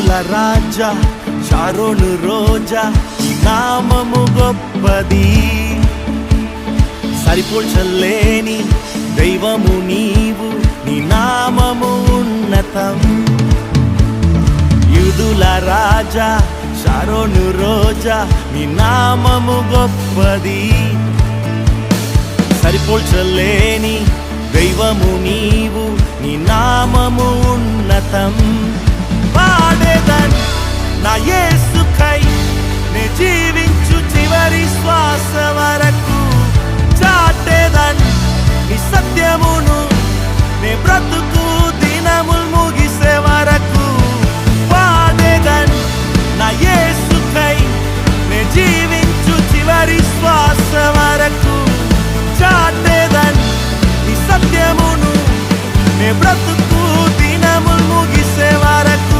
యూదుల రాజా షారోను రోజా ఈ నామము గొప్పది, సరిపోల్చలేని దైవము నీవు, నీ నామము ఉన్నతం. యూదుల రాజా షారోను రోజా నీ నామము గొప్పది, సరిపోల్చలేని దైవము నీవు, నీ నామము ఉన్నతం. పాడేదన్ నా యేసుకై నే జీవించు చివరి శ్వాస వరకు, చాటేదన్ నీ సత్యమును నే బ్రతుకు దినములు ముగిసే వరకు. పాడేదన్ నా యేసుకై నే జీవించు చివరి శ్వాస వరకు, చాటేదన్ నీ సత్యమును నే బ్రతుకు దినములు ముగిసే వరకు.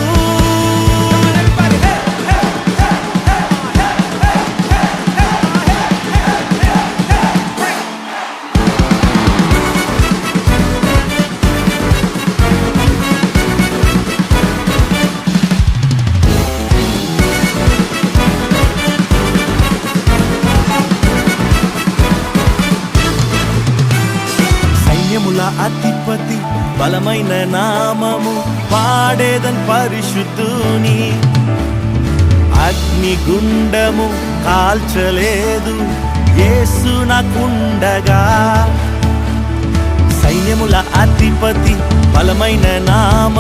సైన్యముల అధిపతి బలమైన నామము, పాడేదన్ పరిశుద్ధుని. అగ్నిగుండము కాల్చలేదు యేసు నాకుండగా. సైన్యముల అధిపతి బలమైన నామ